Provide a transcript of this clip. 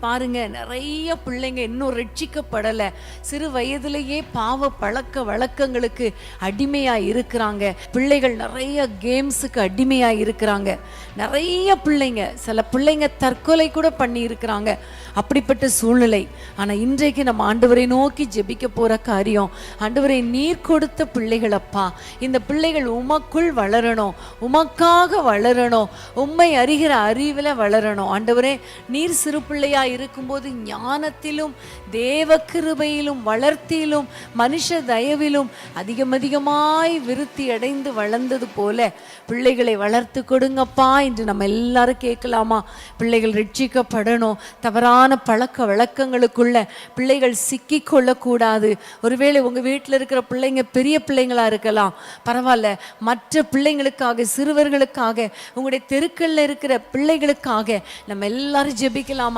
பாருங்க, நிறைய பிள்ளைங்க இன்னும் ரட்சிக்கப்படலை, சிறு வயதிலேயே பாவ பழக்க வழக்கங்களுக்கு அடிமையாக இருக்கிறாங்க. பிள்ளைகள் நிறைய கேம்ஸுக்கு அடிமையாக இருக்கிறாங்க. நிறைய பிள்ளைங்க, சில பிள்ளைங்க தற்கொலை கூட பண்ணி இருக்கிறாங்க. அப்படிப்பட்ட சூழ்நிலை. ஆனால் இன்றைக்கு நம்ம ஆண்டவரை நோக்கி ஜெபிக்க போகிற காரியம், ஆண்டவரை நீர் கொடுத்த பிள்ளைகளப்பா, இந்த பிள்ளைகள் உமக்குள் வளரணும், உமக்காக வளரணும், உம்மை அறிகிற அறிவில் வளரணும். ஆண்டவரே, நீர் சிறு பிள்ளையா இருக்கும்போது ஞானத்திலும் தேவ கிருபையிலும் வளர்த்தியிலும் மனுஷ தயவிலும் அதிகமாய் விருத்தி அடைந்து வளர்ந்தது போல பிள்ளைகளை வளர்த்து கொடுங்கப்பா என்று நம்ம எல்லாரும் கேட்கலாமா? பிள்ளைகள் ரட்சிக்கப்படணும். தவறான பழக்க வழக்கங்களுக்குள்ள பிள்ளைகள் சிக்கி கொள்ளக்கூடாது. ஒருவேளை உங்க வீட்டில் இருக்கிற பிள்ளைங்க பெரிய பிள்ளைங்களா இருக்கலாம், பரவாயில்ல. மற்ற பிள்ளைங்களுக்காக, சிறுவர்களுக்காக, உங்களுடைய தெருக்கல்ல இருக்கிற பிள்ளைகளுக்காக நம்ம எல்லாரும் ஜெபிக்கலாமா?